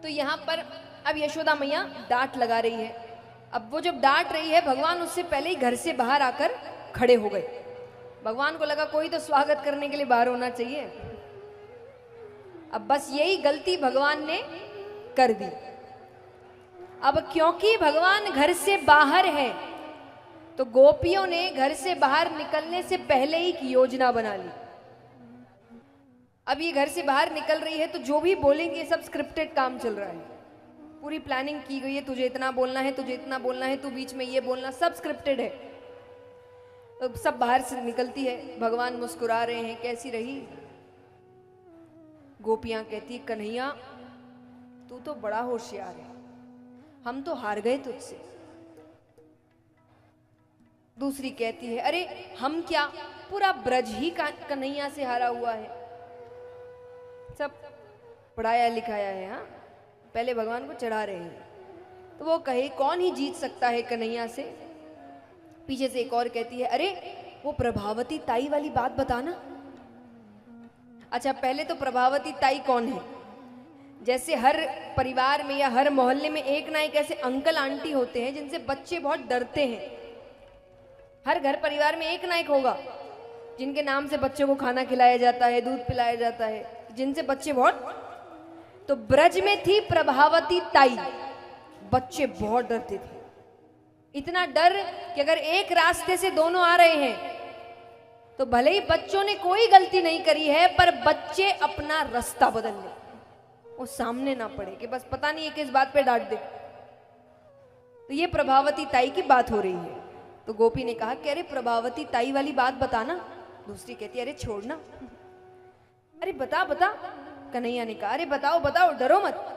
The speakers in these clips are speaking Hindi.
तो यहाँ पर अब यशोदा मैया डांट लगा रही है। अब वो जब डांट रही है, भगवान उससे पहले ही घर से बाहर आकर खड़े हो गए। भगवान को लगा कोई तो स्वागत करने के लिए बाहर होना चाहिए। अब बस यही गलती भगवान ने कर दी। अब क्योंकि भगवान घर से बाहर है, तो गोपियों ने घर से बाहर निकलने से पहले ही एक योजना बना ली। अब ये घर से बाहर निकल रही है, तो जो भी बोलेंगे सब स्क्रिप्टेड काम चल रहा है, पूरी प्लानिंग की गई है। तुझे इतना बोलना है, तुझे इतना बोलना है, तू बीच में ये बोलना, सब स्क्रिप्टेड है। तो सब बाहर से निकलती है, भगवान मुस्कुरा रहे हैं, कैसी रही? गोपियां कहती, कन्हैया तू तो बड़ा होशियार है, हम तो हार गए तुझसे। दूसरी कहती है, अरे हम क्या, पूरा ब्रज ही कन्हैया से हारा हुआ है। सब पढ़ाया लिखाया है। हाँ, पहले भगवान को चढ़ा रहे हैं। तो वो कहे कौन ही जीत सकता है कन्हैया से। पीछे से एक और कहती है, अरे वो प्रभावती ताई वाली बात बताना। अच्छा, पहले तो प्रभावती ताई कौन है? जैसे हर परिवार में या हर मोहल्ले में एक ना एक ऐसे अंकल आंटी होते हैं जिनसे बच्चे बहुत डरते हैं। हर घर परिवार में एक ना एक होगा जिनके नाम से बच्चों को खाना खिलाया जाता है, दूध पिलाया जाता है, जिनसे बच्चे बहुत। तो ब्रज में थी प्रभावती ताई, बच्चे बहुत डरते थे। इतना डर कि अगर एक रास्ते से दोनों आ रहे हैं तो भले ही बच्चों ने कोई गलती नहीं करी है, पर बच्चे अपना रास्ता बदल ले, वो सामने ना पड़े कि बस पता नहीं है किस बात पे डांट दे। तो ये प्रभावती ताई की बात हो रही है। तो गोपी ने कहा कि अरे प्रभावती ताई वाली बात बताना। दूसरी कहती अरे छोड़ना। अरे बता बता। कन्हैया ने कहा अरे बताओ बताओ, डरो मत।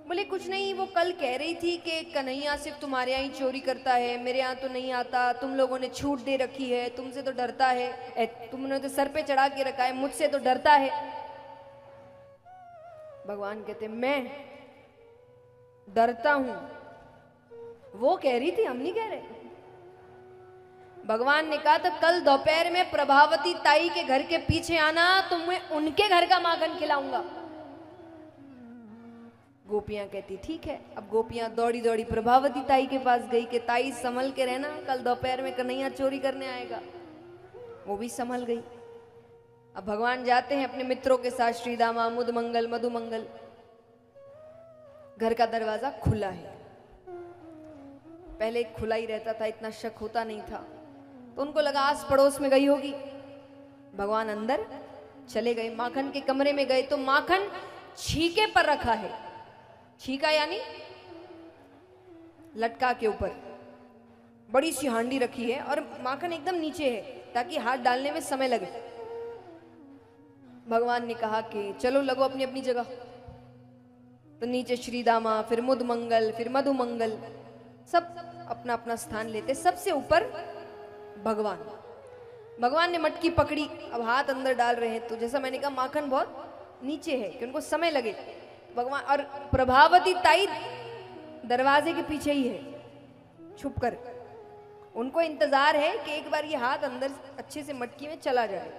बोले कुछ नहीं, वो कल कह रही थी कि कन्हैया सिर्फ तुम्हारे यहाँ ही चोरी करता है, मेरे यहाँ तो नहीं आता, तुम लोगों ने छूट दे रखी है, तुमसे तो डरता है, तुमने तो सर पे चढ़ा के रखा है, मुझसे तो डरता है। भगवान कहते मैं डरता हूं, वो कह रही थी, हम नहीं कह रहे। भगवान ने कहा तो कल दोपहर में प्रभावती ताई के घर के पीछे आना, तो मैं उनके घर का माखन खिलाऊंगा। गोपियां कहती ठीक है। अब गोपियां दौड़ी दौड़ी प्रभावती ताई के पास गई कि ताई संभल के रहना, कल दोपहर में कन्हैया चोरी करने आएगा। वो भी संभल गई। अब भगवान जाते हैं अपने मित्रों के साथ, श्रीदामा, मुदमंगल, मधुमंगल। घर का दरवाजा खुला है। पहले खुला ही रहता था, इतना शक होता नहीं था, तो उनको लगा आस पड़ोस में गई होगी। भगवान अंदर चले गए, माखन के कमरे में गए तो माखन छीके पर रखा है। छीका यानी लटका के ऊपर बड़ी सी हांडी रखी है और माखन एकदम नीचे है ताकि हाथ डालने में समय लगे। भगवान ने कहा कि चलो लगो अपनी अपनी जगह। तो नीचे श्रीदामा, फिर मुदमंगल, फिर मधुमंगल, सब अपना अपना स्थान लेते। सबसे ऊपर भगवान। भगवान ने मटकी पकड़ी, अब हाथ अंदर डाल रहे हैं। तो जैसा मैंने कहा माखन बहुत नीचे है कि उनको समय लगे। भगवान और प्रभावती ताई दरवाजे के पीछे ही है छुप कर। उनको इंतजार है कि एक बार ये हाथ अंदर अच्छे से मटकी में चला जाए।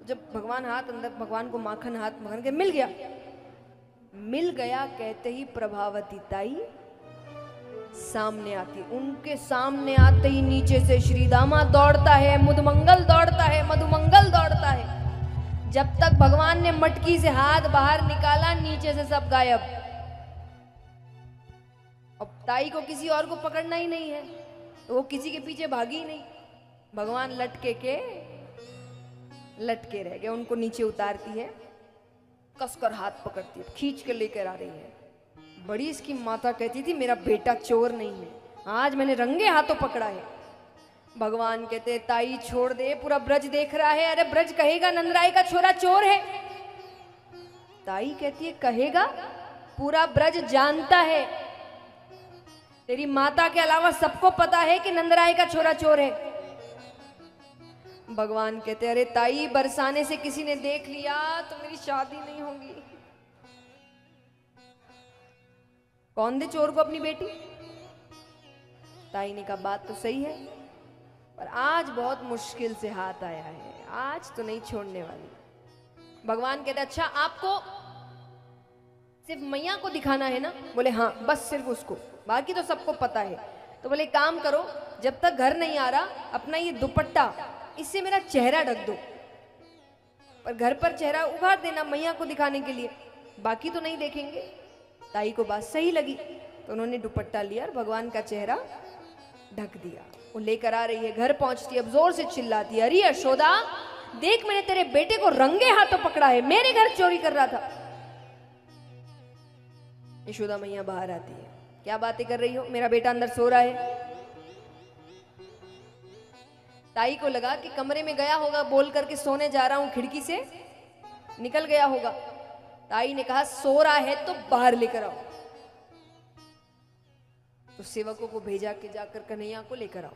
जब भगवान हाथ अंदर, भगवान को माखन हाथ माखन के मिल गया। मिल गया कहते ही प्रभावती ताई सामने आती। उनके सामने आते ही नीचे से श्रीदामा दौड़ता है, मुदमंगल दौड़ता है, मधुमंगल दौड़ता है। जब तक भगवान ने मटकी से हाथ बाहर निकाला, नीचे से सब गायब। अब ताई को किसी और को पकड़ना ही नहीं है, तो वो किसी के पीछे भागी ही नहीं। भगवान लटके रह गए। उनको नीचे उतारती है, कसकर हाथ पकड़ती है, खींच के लेकर आ रही है। बड़ी इसकी माता कहती थी मेरा बेटा चोर नहीं है, आज मैंने रंगे हाथों पकड़ा है। भगवान कहते ताई छोड़ दे, पूरा ब्रज देख रहा है। अरे ब्रज कहेगा नंदराय का छोरा चोर है। ताई कहती है कहेगा, पूरा ब्रज जानता है, तेरी माता के अलावा सबको पता है कि नंदराय का छोरा चोर है। भगवान कहते अरे ताई बरसाने से किसी ने देख लिया तो मेरी शादी नहीं होगी। कौन दे चोर को अपनी बेटी? ताई ने कहा बात तो सही है, पर आज बहुत मुश्किल से हाथ आया है, आज तो नहीं छोड़ने वाली। भगवान कहते अच्छा आपको सिर्फ मैया को दिखाना है ना? बोले हाँ, बस सिर्फ उसको, बाकी तो सबको पता है। तो बोले काम करो, जब तक घर नहीं आ रहा अपना ये दुपट्टा इससे मेरा चेहरा ढक दो, पर घर पर चेहरा उभार देना मैया को दिखाने के लिए, बाकी तो नहीं देखेंगे। ताई को बात सही लगी तो उन्होंने दुपट्टा लिया और भगवान का चेहरा ढक दिया। वो लेकर आ रही है, घर पहुंचती है, अब जोर से चिल्लाती है, अरे यशोदा देख, मैंने तेरे बेटे को रंगे हाथों पकड़ा है, मेरे घर चोरी कर रहा था। यशोदा मैया बाहर आती है, क्या बातें कर रही हो, मेरा बेटा अंदर सो रहा है। ताई को लगा कि कमरे में गया होगा, बोल करके सोने जा रहा हूं, खिड़की से निकल गया होगा। ताई ने कहा सो रहा है तो बाहर लेकर आओ। तो सेवकों को भेजा कि जाकर कन्हैया को लेकर आओ।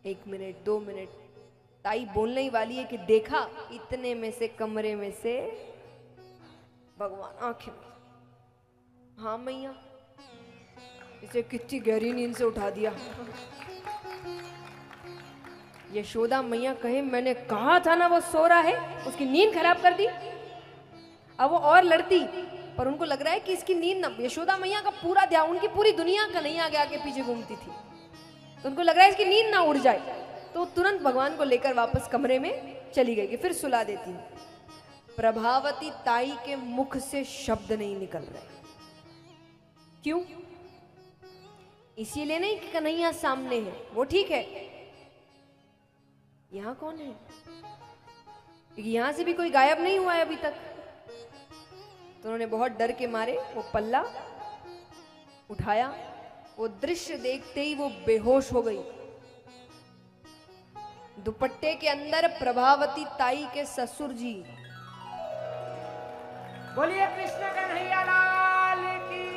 1 मिनट 2 मिनट, ताई बोलने ही वाली है कि देखा, इतने में से कमरे में से भगवान आंखें में, हाँ मैया, इसे कितनी गहरी नींद से उठा दिया। यशोदा मैया कहे मैंने कहा था ना वो सो रहा है, उसकी नींद खराब कर दी। अब वो और लड़ती, पर उनको लग रहा है कि इसकी नींद ना, यशोदा मैया का पूरा ध्यान, उनकी पूरी दुनिया कन्हैया के आगे पीछे घूमती थी, तो उनको लग रहा है इसकी नींद ना उड़ जाए। तो तुरंत भगवान को लेकर वापस कमरे में चली गई कि फिर सुला देती हूँ। प्रभावती ताई के मुख से शब्द नहीं निकल रहे। क्यों? इसीलिए नहीं कि कन्हैया सामने है, वो ठीक है, यहां कौन है? क्योंकि यहां से भी कोई गायब नहीं हुआ है अभी तक। तो उन्होंने बहुत डर के मारे वो पल्ला उठाया, वो दृश्य देखते ही वो बेहोश हो गई। दुपट्टे के अंदर प्रभावती ताई के ससुर जी। बोलिए कृष्ण कन्हैया लाल की।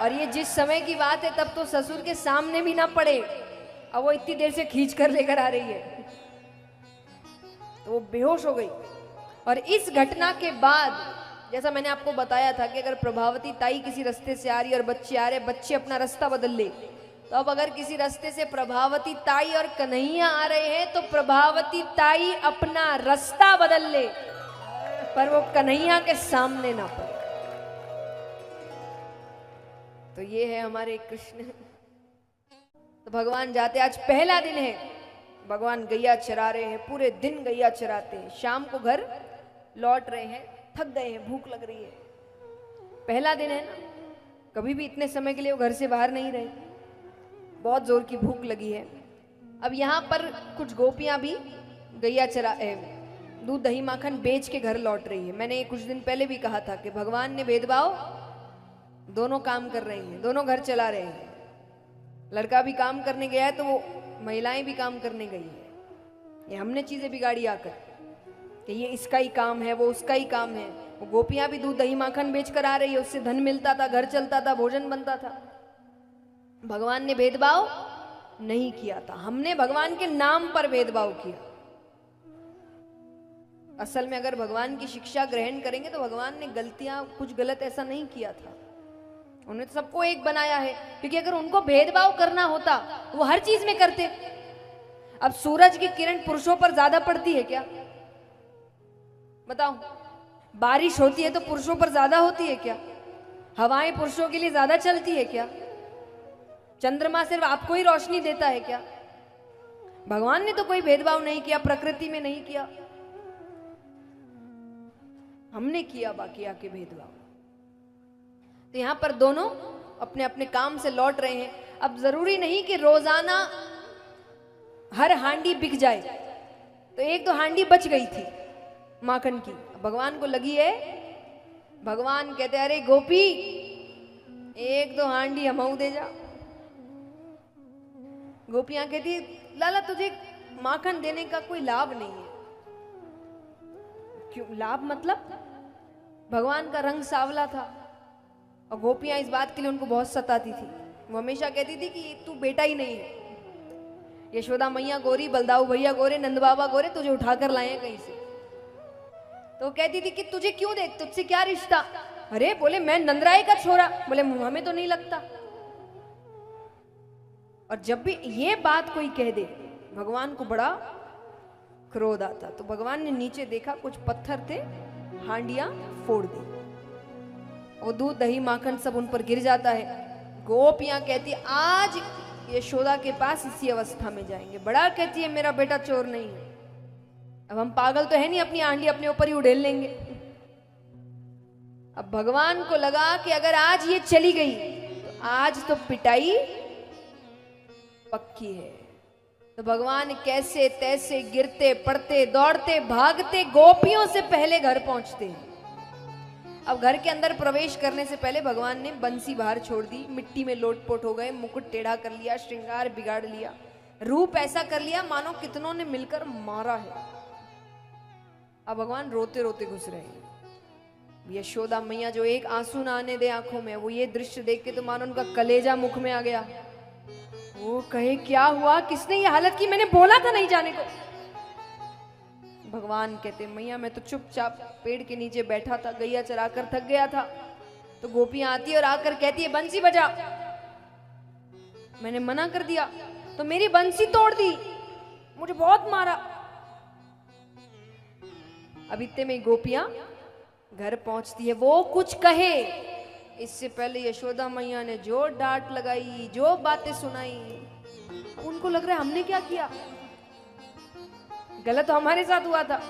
और ये जिस समय की बात है तब तो ससुर के सामने भी ना पड़े, अब वो इतनी देर से खींच कर लेकर आ रही है, तो वो बेहोश हो गई। और इस घटना के बाद, जैसा मैंने आपको बताया था कि अगर प्रभावती ताई किसी रास्ते से आ रही है और बच्चे आ रहे, बच्चे अपना रास्ता बदल ले, तो अब अगर किसी रास्ते से प्रभावती ताई और कन्हैया आ रहे हैं तो प्रभावती ताई अपना रास्ता बदल ले, पर वो कन्हैया के सामने ना पड़े। तो ये है हमारे कृष्ण। तो भगवान जाते, आज पहला दिन है, भगवान गैया चरा रहे हैं, पूरे दिन गैया चराते हैं, शाम को घर लौट रहे हैं, थक गए हैं, भूख लग रही है, पहला दिन है ना, कभी भी इतने समय के लिए वो घर से बाहर नहीं रहे, बहुत जोर की भूख लगी है। अब यहाँ पर कुछ गोपियां भी गैया चरा दूध दही माखन बेच के घर लौट रही है। मैंने कुछ दिन पहले भी कहा था कि भगवान ने भेदभाव, दोनों काम कर रहे हैं, दोनों घर चला रहे हैं। लड़का भी काम करने गया है तो वो महिलाएं भी काम करने गई है। ये हमने चीजें बिगाड़ी आकर कि ये इसका ही काम है, वो उसका ही काम है। वो गोपियां भी दूध दही माखन बेच कर आ रही है, उससे धन मिलता था, घर चलता था, भोजन बनता था। भगवान ने भेदभाव नहीं किया था, हमने भगवान के नाम पर भेदभाव किया। असल में अगर भगवान की शिक्षा ग्रहण करेंगे तो भगवान ने गलतियां, कुछ गलत ऐसा नहीं किया था, उन्होंने तो सबको एक बनाया है। क्योंकि अगर उनको भेदभाव करना होता वो हर चीज में करते। अब सूरज की किरण पुरुषों पर ज्यादा पड़ती है क्या? बताओ, बारिश होती है तो पुरुषों पर ज्यादा होती है क्या? हवाएं पुरुषों के लिए ज्यादा चलती है क्या? चंद्रमा सिर्फ आपको ही रोशनी देता है क्या? भगवान ने तो कोई भेदभाव नहीं किया, प्रकृति में नहीं किया, हमने किया बाकी आके भेदभाव। तो यहां पर दोनों अपने अपने काम से लौट रहे हैं। अब जरूरी नहीं कि रोजाना हर हांडी बिक जाए, तो एक तो हांडी बच गई थी माखन की, भगवान को लगी है। भगवान कहते अरे गोपी, एक दो हांडी हमऊ दे जा। गोपियां कहती लाला तुझे माखन देने का कोई लाभ नहीं है। क्यों लाभ? मतलब भगवान का रंग सांवला था और गोपियां इस बात के लिए उनको बहुत सताती थी। वो हमेशा कहती थी कि तू बेटा ही नहीं है। यशोदा मैया गोरी, बलदाऊ भैया गोरे, नंद बाबा गोरे, तुझे उठाकर लाए हैं कहीं से। तो कहती थी कि तुझे क्यों दे, तुझसे क्या रिश्ता? अरे बोले मैं नंदराय का छोरा। बोले हमें तो नहीं लगता। और जब भी ये बात कोई कह दे भगवान को बड़ा क्रोध आता। तो भगवान ने नीचे देखा, कुछ पत्थर थे, हांडियां फोड़ दी। वो दूध दही माखन सब उन पर गिर जाता है। गोपियां कहती आज यशोदा के पास इसी अवस्था में जाएंगे। बड़ा कहती है मेरा बेटा चोर नहीं है। अब हम पागल तो है नहीं, अपनी आंडी अपने ऊपर ही उड़ेल लेंगे। अब भगवान को लगा कि अगर आज ये चली गई तो आज तो पिटाई पक्की है। तो भगवान कैसे तैसे गिरते पड़ते दौड़ते भागते गोपियों से पहले घर पहुंचते हैं। अब घर के अंदर प्रवेश करने से पहले भगवान ने बंसी बाहर छोड़ दी, मिट्टी में लोटपोट हो गए, मुकुट टेढ़ा कर लिया, श्रृंगार बिगाड़ लिया, रूप ऐसा कर लिया मानो कितनों ने मिलकर मारा है। अब भगवान रोते रोते घुस रहे हैं। यशोदा मैया जो एक आंसू ना आने दे आंखों में, वो ये दृश्य देख के तो मानो उनका कलेजा मुख में आ गया। वो कहे क्या हुआ, किसने ये हालत की, मैंने बोला था नहीं जाने को। भगवान कहते मैया मैं तो चुपचाप पेड़ के नीचे बैठा था, गैया चराकर थक गया था। तो गोपियां आती है और आकर कहती है बंसी बजा। मैंने मना कर दिया तो मेरी बंसी तोड़ दी, मुझे बहुत मारा। अब इतने में गोपियां घर पहुंचती है। वो कुछ कहे इससे पहले यशोदा मैया ने जो डांट लगाई, जो बातें सुनाई, उनको लग रहा है हमने क्या किया, गलत तो हमारे साथ हुआ था।